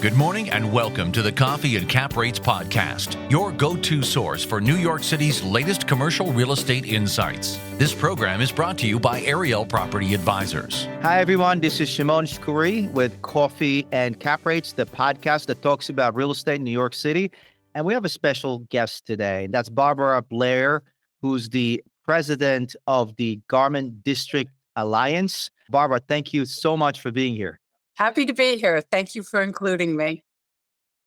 Good morning and welcome to the Coffee and Cap Rates podcast, your go-to source for New York City's latest commercial real estate insights. This program is brought to you by Ariel Property Advisors. Hi, everyone. This is Shimon Shkury with Coffee and Cap Rates, the podcast that talks about real estate in New York City. And we have a special guest today. That's Barbara Blair, who's the president of the Garment District Alliance. Barbara, thank you so much for being here. Happy to be here. Thank you for including me.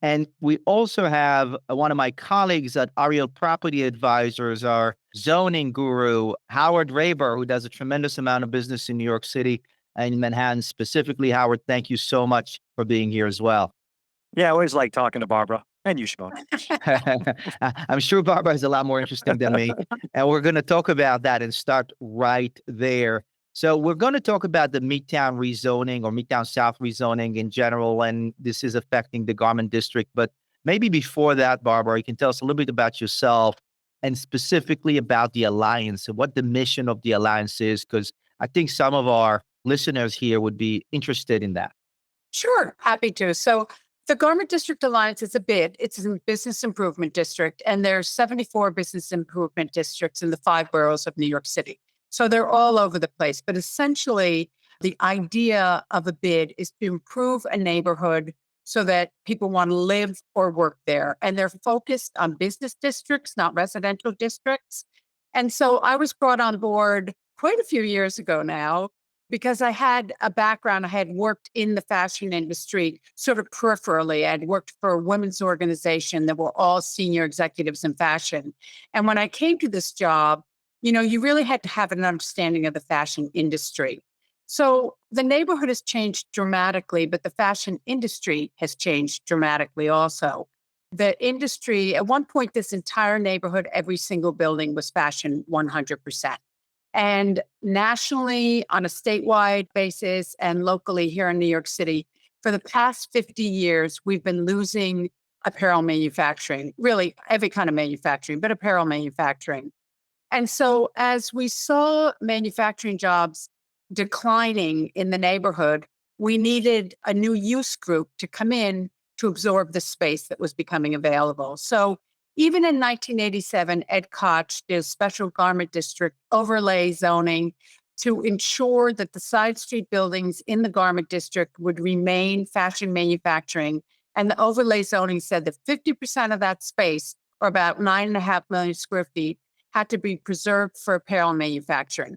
And we also have one of my colleagues at Ariel Property Advisors, our zoning guru, Howard Raber, who does a tremendous amount of business in New York City and in Manhattan specifically. Howard, thank you so much for being here as well. Yeah, I always like talking to Barbara and you, Shimon. I'm sure Barbara is a lot more interesting than me. And we're going to talk about that and start right there. So we're going to talk about the Midtown rezoning or Midtown South rezoning in general, and this is affecting the Garment District. But maybe before that, Barbara, you can tell us a little bit about yourself and specifically about the Alliance and what the mission of the Alliance is, because I think some of our listeners here would be interested in that. Sure, happy to. So the Garment District Alliance is a BID. It's a business improvement district, and there's 74 business improvement districts in the 5 boroughs of New York City. So they're all over the place. But essentially, the idea of a BID is to improve a neighborhood so that people want to live or work there. And they're focused on business districts, not residential districts. And so I was brought on board quite a few years ago now because I had a background. I had worked in the fashion industry sort of peripherally. I'd worked for a women's organization that were all senior executives in fashion. And when I came to this job, you really had to have an understanding of the fashion industry. So the neighborhood has changed dramatically, but the fashion industry has changed dramatically also. The industry, at one point, this entire neighborhood, every single building was fashion 100%. And nationally, on a statewide basis and locally here in New York City, for the past 50 years, we've been losing apparel manufacturing, really every kind of manufacturing, but apparel manufacturing. And so as we saw manufacturing jobs declining in the neighborhood, we needed a new use group to come in to absorb the space that was becoming available. So even in 1987, Ed Koch did a special garment district overlay zoning to ensure that the side street buildings in the garment district would remain fashion manufacturing. And the overlay zoning said that 50% of that space, or about 9.5 million square feet, had to be preserved for apparel manufacturing.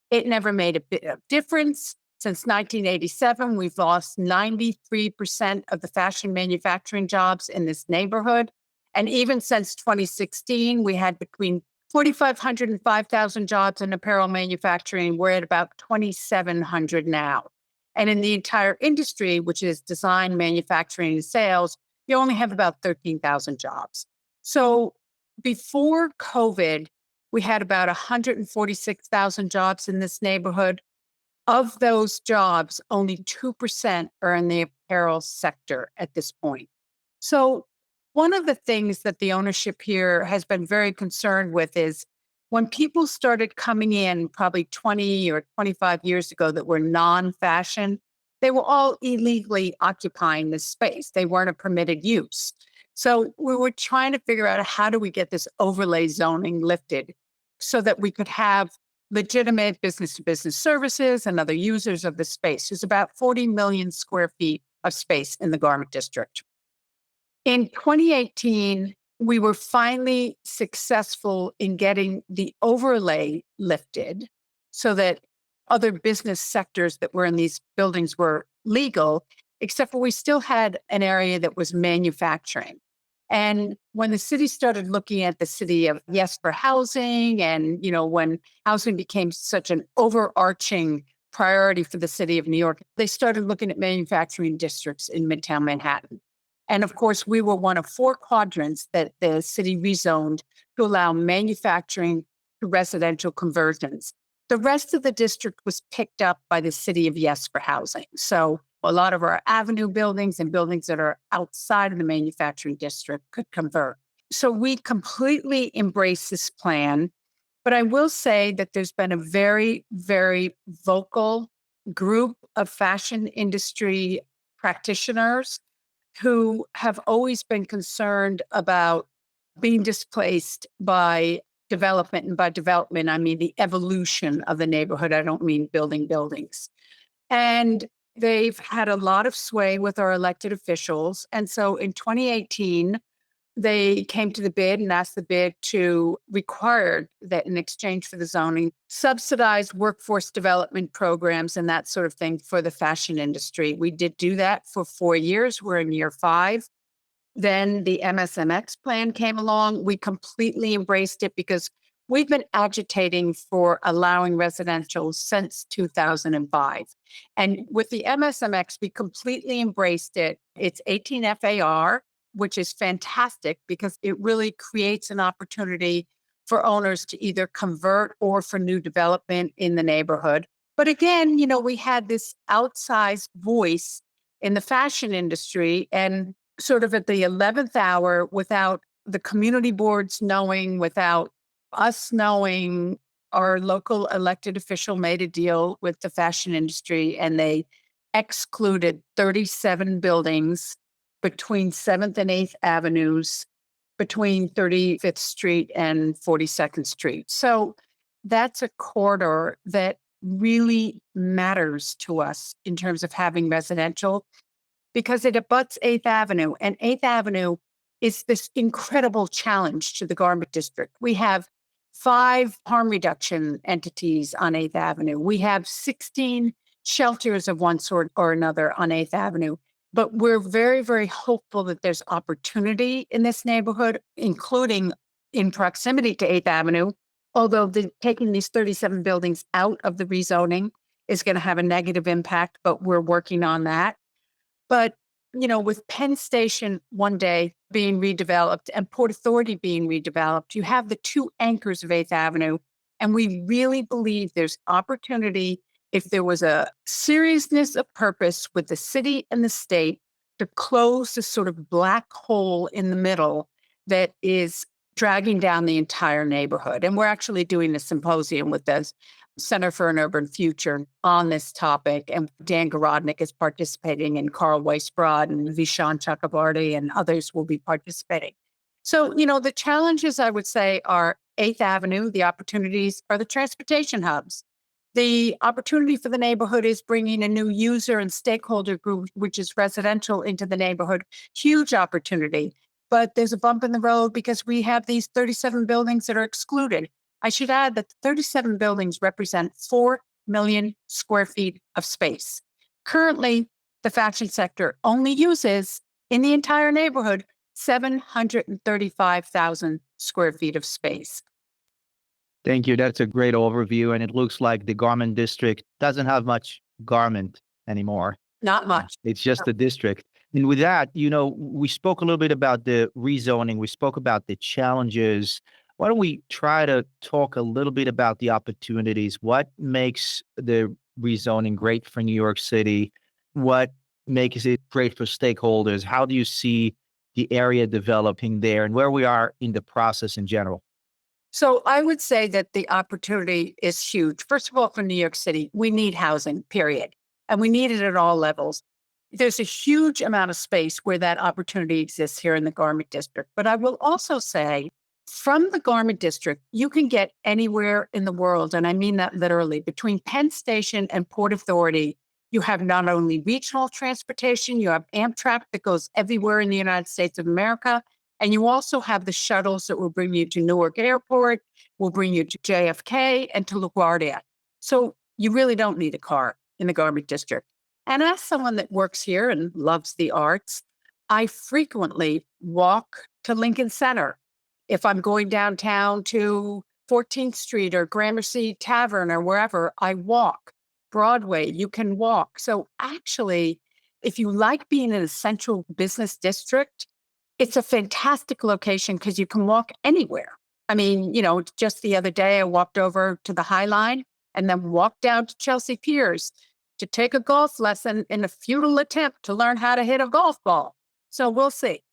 It never made a bit of difference. Since 1987, we've lost 93% of the fashion manufacturing jobs in this neighborhood. And even since 2016, we had between 4,500 and 5,000 jobs in apparel manufacturing. We're at about 2,700 now. And in the entire industry, which is design, manufacturing, and sales, you only have about 13,000 jobs. So before COVID, we had about 146,000 jobs in this neighborhood. Of those jobs, only 2% are in the apparel sector at this point. So one of the things that the ownership here has been very concerned with is when people started coming in probably 20 or 25 years ago that were non-fashion, they were all illegally occupying this space. They weren't a permitted use. So we were trying to figure out how do we get this overlay zoning lifted so that we could have legitimate business-to-business services and other users of the space. There's about 40 million square feet of space in the Garment District. In 2018, we were finally successful in getting the overlay lifted so that other business sectors that were in these buildings were legal, except for we still had an area that was manufacturing. And when the city started looking at the city of yes for housing, and when housing became such an overarching priority for the city of New York, they started looking at manufacturing districts in Midtown Manhattan. And of course, we were one of 4 quadrants that the city rezoned to allow manufacturing to residential conversions. The rest of the district was picked up by the city of yes for housing. So a lot of our avenue buildings and buildings that are outside of the manufacturing district could convert. So we completely embrace this plan. But I will say that there's been a very, very vocal group of fashion industry practitioners who have always been concerned about being displaced by development. And by development, I mean the evolution of the neighborhood. I don't mean building buildings. And they've had a lot of sway with our elected officials. And so in 2018, they came to the bid and asked the bid to require that in exchange for the zoning, subsidize workforce development programs and that sort of thing for the fashion industry. We did do that for 4 years. We're in year 5. Then the MSMX plan came along. We completely embraced it because we've been agitating for allowing residential since 2005. And with the MSMX, we completely embraced it. It's 18 FAR, which is fantastic because it really creates an opportunity for owners to either convert or for new development in the neighborhood. But again, we had this outsized voice in the fashion industry, and sort of at the 11th hour, without the community boards knowing, without us knowing, our local elected official made a deal with the fashion industry and they excluded 37 buildings between 7th and 8th Avenues, between 35th Street and 42nd Street. So that's a corridor that really matters to us in terms of having residential because it abuts 8th Avenue. And 8th Avenue is this incredible challenge to the Garment District. We have 5 harm reduction entities on 8th Avenue. We have 16 shelters of one sort or another on 8th Avenue. But we're very, very hopeful that there's opportunity in this neighborhood, including in proximity to 8th Avenue, although taking these 37 buildings out of the rezoning is going to have a negative impact, but we're working on that. But, with Penn Station one day being redeveloped and Port Authority being redeveloped, you have the 2 anchors of 8th Avenue. And we really believe there's opportunity if there was a seriousness of purpose with the city and the state to close this sort of black hole in the middle that is dragging down the entire neighborhood. And we're actually doing a symposium with the Center for an Urban Future on this topic. And Dan Garodnick is participating, and Carl Weisbrod and Vishan Chakrabarty and others will be participating. So, the challenges, I would say, are 8th Avenue. The opportunities are the transportation hubs. The opportunity for the neighborhood is bringing a new user and stakeholder group, which is residential, into the neighborhood. Huge opportunity. But there's a bump in the road because we have these 37 buildings that are excluded. I should add that the 37 buildings represent 4 million square feet of space. Currently, the fashion sector only uses, in the entire neighborhood, 735,000 square feet of space. Thank you. That's a great overview. And it looks like the garment district doesn't have much garment anymore. Not much. It's just a district. And with that, we spoke a little bit about the rezoning. We spoke about the challenges. Why don't we try to talk a little bit about the opportunities? What makes the rezoning great for New York City? What makes it great for stakeholders? How do you see the area developing there and where we are in the process in general? So I would say that the opportunity is huge. First of all, for New York City, we need housing, period. And we need it at all levels. There's a huge amount of space where that opportunity exists here in the Garment District. But I will also say, from the Garment District, you can get anywhere in the world, and I mean that literally. Between Penn Station and Port Authority, you have not only regional transportation, you have Amtrak that goes everywhere in the United States of America, and you also have the shuttles that will bring you to Newark Airport, will bring you to JFK and to LaGuardia. So you really don't need a car in the Garment District. And as someone that works here and loves the arts, I frequently walk to Lincoln Center. If I'm going downtown to 14th Street or Gramercy Tavern or wherever, I walk. Broadway, you can walk. So actually, if you like being in a central business district, it's a fantastic location because you can walk anywhere. I mean, just the other day, I walked over to the High Line and then walked down to Chelsea Piers to take a golf lesson in a futile attempt to learn how to hit a golf ball. So we'll see.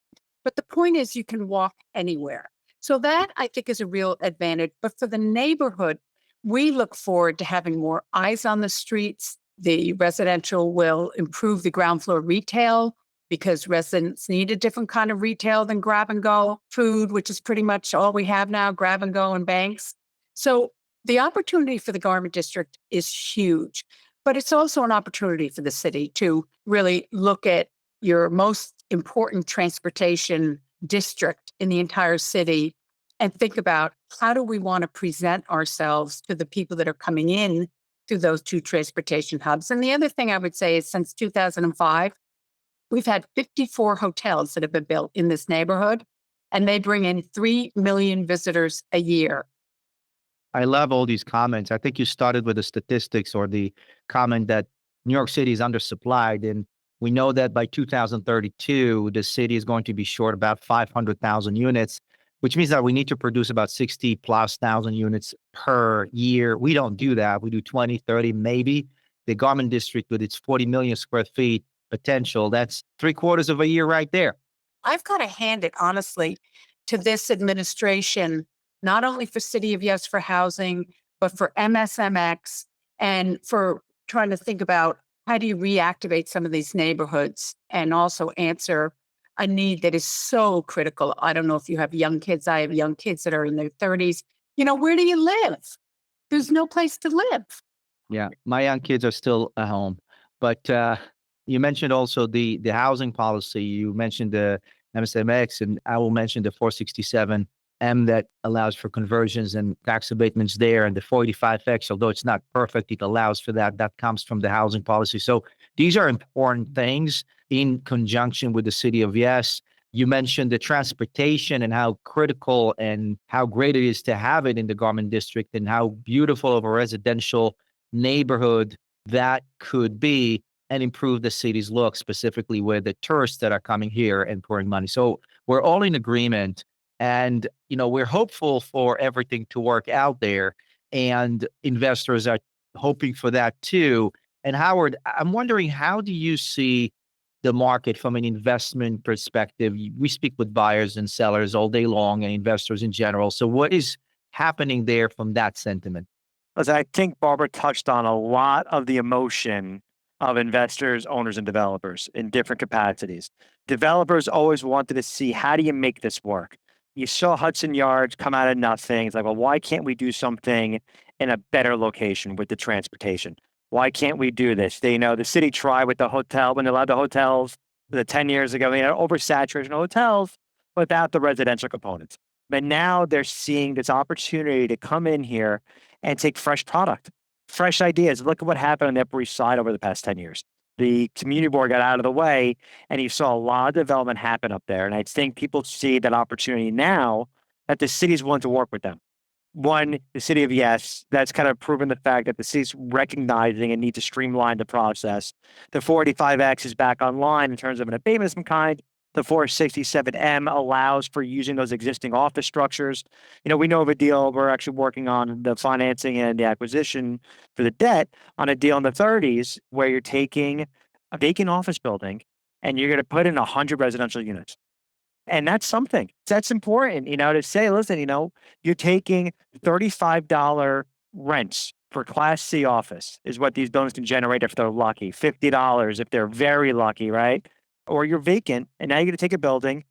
But the point is, you can walk anywhere. So that, I think, is a real advantage. But for the neighborhood, we look forward to having more eyes on the streets. The residential will improve the ground floor retail. because residents need a different kind of retail than grab and go food, which is pretty much all we have now, grab and go and banks. So the opportunity for the garment district is huge, but it's also an opportunity for the city to really look at your most important transportation district in the entire city and think about how do we want to present ourselves to the people that are coming in through those two transportation hubs. And the other thing I would say is since 2005, we've had 54 hotels that have been built in this neighborhood, and they bring in 3 million visitors a year. I love all these comments. I think you started with the statistics or the comment that New York City is undersupplied. And we know that by 2032, the city is going to be short about 500,000 units, which means that we need to produce about 60 plus thousand units per year. We don't do that. We do 20, 30, maybe. The garment district with its 40 million square feet potential, that's 3/4 of a year right there. I've got to hand it honestly to this administration, not only for City of Yes for housing, but for MSMX and for trying to think about how do you reactivate some of these neighborhoods and also answer a need that is so critical. I don't know if you have young kids. I have young kids that are in their 30s. Where do you live? There's no place to live. Yeah, my young kids are still at home, but you mentioned also the housing policy. You mentioned the MSMX, and I will mention the 467M that allows for conversions and tax abatements there, and the 485X. Although it's not perfect, it allows for that. That comes from the housing policy. So these are important things in conjunction with the City of Yes. You mentioned the transportation and how critical and how great it is to have it in the garment district, and how beautiful of a residential neighborhood that could be, and improve the city's look, specifically with the tourists that are coming here and pouring money. So we're all in agreement, and we're hopeful for everything to work out there, and investors are hoping for that too. And Howard, I'm wondering, how do you see the market from an investment perspective? We speak with buyers and sellers all day long, and investors in general. So what is happening there from that sentiment? As I think Barbara touched on a lot of the emotion of investors, owners, and developers in different capacities. Developers always wanted to see, how do you make this work? You saw Hudson Yards come out of nothing. It's like, well, why can't we do something in a better location with the transportation? Why can't we do this? The city tried with the hotel when they allowed the hotels 10 years ago. They had oversaturation of hotels without the residential components. But now they're seeing this opportunity to come in here and take fresh product, fresh ideas. Look at what happened on the Upper East Side over the past 10 years. The community board got out of the way, and you saw a lot of development happen up there. And I think people see that opportunity now that the city's willing to work with them. One, the City of Yes, that's kind of proven the fact that the city's recognizing and need to streamline the process. The 485X is back online in terms of an abatement of some kind. The 467M allows for using those existing office structures. We know of a deal. We're actually working on the financing and the acquisition for the debt on a deal in the 30s where you're taking a vacant office building and you're going to put in 100 residential units. And that's something that's important, to say, listen, you're taking $35 rents for Class C office is what these buildings can generate if they're lucky, $50 if they're very lucky, right? Or you're vacant, and now you're going to take a building,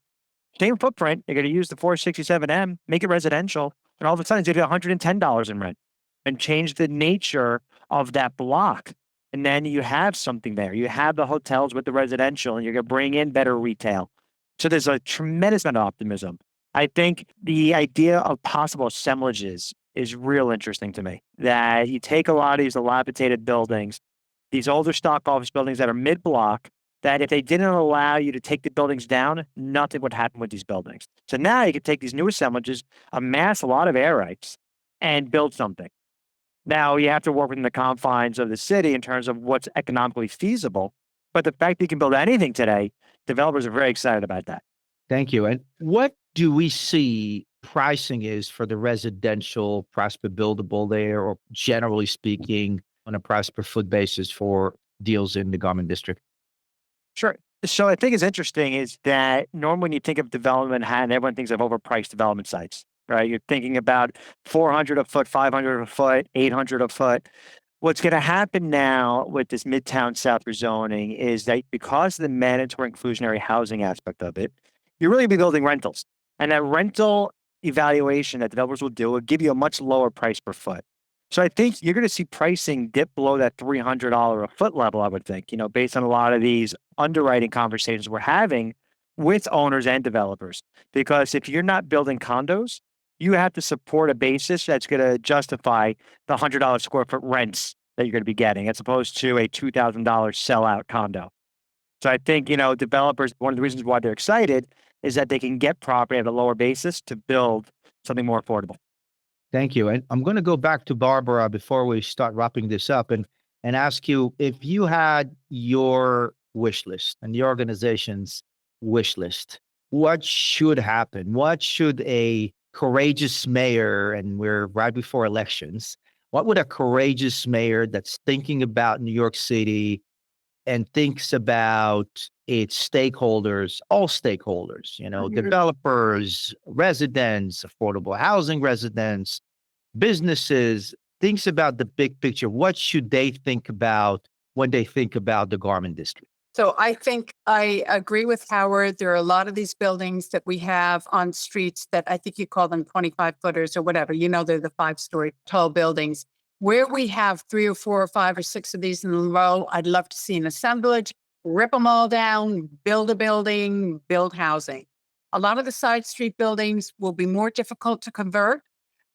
same footprint, you're going to use the 467M, make it residential, and all of a sudden you get $110 in rent and change the nature of that block. And then you have something there. You have the hotels with the residential, and you're going to bring in better retail. So there's a tremendous amount of optimism. I think the idea of possible assemblages is real interesting to me, that you take a lot of these dilapidated buildings, these older stock office buildings that are mid-block, that if they didn't allow you to take the buildings down, nothing would happen with these buildings. So now you can take these new assemblages, amass a lot of air rights, and build something. Now you have to work within the confines of the city in terms of what's economically feasible. But the fact that you can build anything today, developers are very excited about that. Thank you. And what do we see pricing is for the residential price per buildable there, or generally speaking, on a price per foot basis for deals in the garment district? Sure. So I think it's interesting is that normally when you think of development in Manhattan, everyone thinks of overpriced development sites, right? You're thinking about 400 a foot, 500 a foot, 800 a foot. What's going to happen now with this Midtown South rezoning is that because of the mandatory inclusionary housing aspect of it, you're really building rentals. And that rental evaluation that developers will do will give you a much lower price per foot. So I think you're going to see pricing dip below that $300 a foot level, I would think, based on a lot of these underwriting conversations we're having with owners and developers. Because if you're not building condos, you have to support a basis that's going to justify the $100 square foot rents that you're going to be getting, as opposed to a $2,000 sellout condo. So I think, developers, one of the reasons why they're excited is that they can get property at a lower basis to build something more affordable. Thank you. And I'm going to go back to Barbara before we start wrapping this up and ask you, if you had your wish list and the organization's wish list, what should happen? What should a courageous mayor, and we're right before elections, what would a courageous mayor that's thinking about New York City and thinks about its stakeholders, all stakeholders, developers, residents, affordable housing residents, businesses, thinks about the big picture. What should they think about when they think about the garment district? So I think I agree with Howard. There are a lot of these buildings that we have on streets that I think you call them 25 footers or whatever. They're the 5-story tall buildings. Where we have 3 or 4 or 5 or 6 of these in a row, I'd love to see an assemblage, rip them all down, build a building, build housing. A lot of the side street buildings will be more difficult to convert,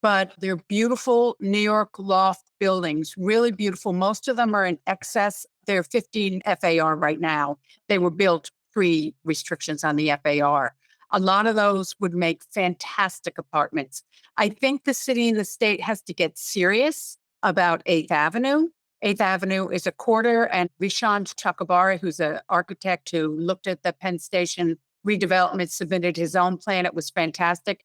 but they're beautiful New York loft buildings, really beautiful. Most of them are in excess. They're 15 FAR right now. They were built pre-restrictions on the FAR. A lot of those would make fantastic apartments. I think the city and the state has to get serious about 8th Avenue. 8th Avenue is a quarter, and Shimon Shkury, who's an architect who looked at the Penn Station redevelopment, submitted his own plan. It was fantastic.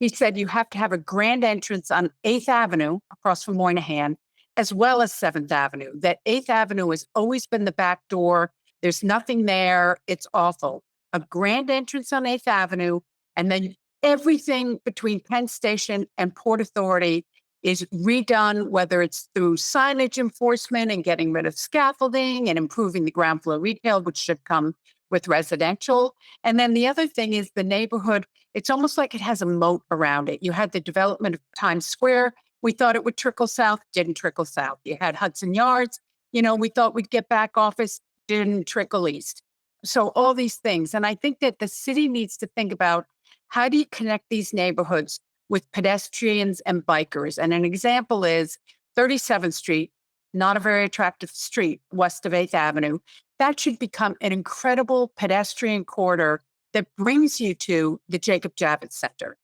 He said you have to have a grand entrance on 8th Avenue across from Moynihan, as well as 7th Avenue. That 8th Avenue has always been the back door. There's nothing there. It's awful. A grand entrance on 8th Avenue, and then everything between Penn Station and Port Authority is redone, whether it's through signage enforcement and getting rid of scaffolding and improving the ground floor retail, which should come with residential. And then the other thing is the neighborhood, it's almost like it has a moat around it. You had the development of Times Square. We thought it would trickle south, didn't trickle south. You had Hudson Yards. We thought we'd get back office, didn't trickle east. So all these things. And I think that the city needs to think about, how do you connect these neighborhoods with pedestrians and bikers? And an example is 37th Street, not a very attractive street west of 8th Avenue. That should become an incredible pedestrian corridor that brings you to the Jacob Javits Center.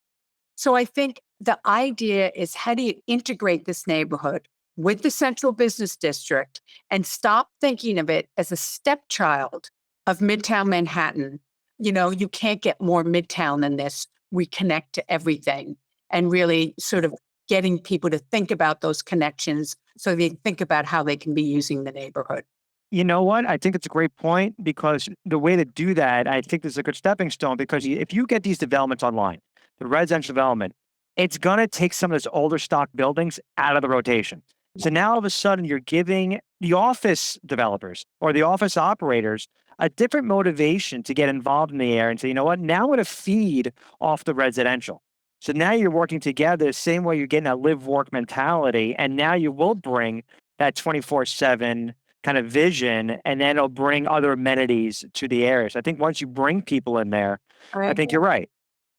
So I think the idea is, how do you integrate this neighborhood with the central business district and stop thinking of it as a stepchild of Midtown Manhattan? You can't get more Midtown than this. We connect to everything, and really sort of getting people to think about those connections so they think about how they can be using the neighborhood. You know what? I think it's a great point, because the way to do that, I think this is a good stepping stone, because if you get these developments online, the residential development, it's going to take some of those older stock buildings out of the rotation. So now all of a sudden you're giving the office developers or the office operators a different motivation to get involved in the area and say, now I'm going to feed off the residential. So now you're working together the same way you're getting a live-work mentality, and now you will bring that 24/7 kind of vision, and then it'll bring other amenities to the area. So I think once you bring people in there, I think you're right.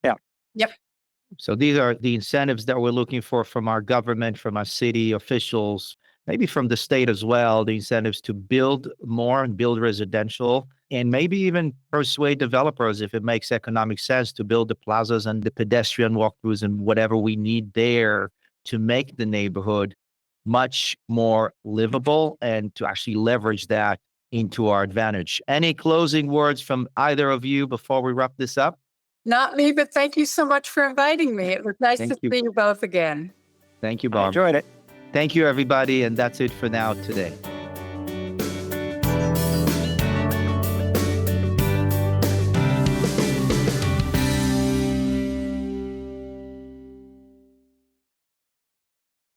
Yeah. Yep. So these are the incentives that we're looking for from our government, from our city officials, maybe from the state as well, the incentives to build more and build residential, and maybe even persuade developers, if it makes economic sense, to build the plazas and the pedestrian walkthroughs and whatever we need there to make the neighborhood much more livable and to actually leverage that into our advantage. Any closing words from either of you before we wrap this up? Not me, but thank you so much for inviting me. It was nice to see you both again. Thank you, I Bob. enjoyed it. Thank you, everybody. And that's it for now today.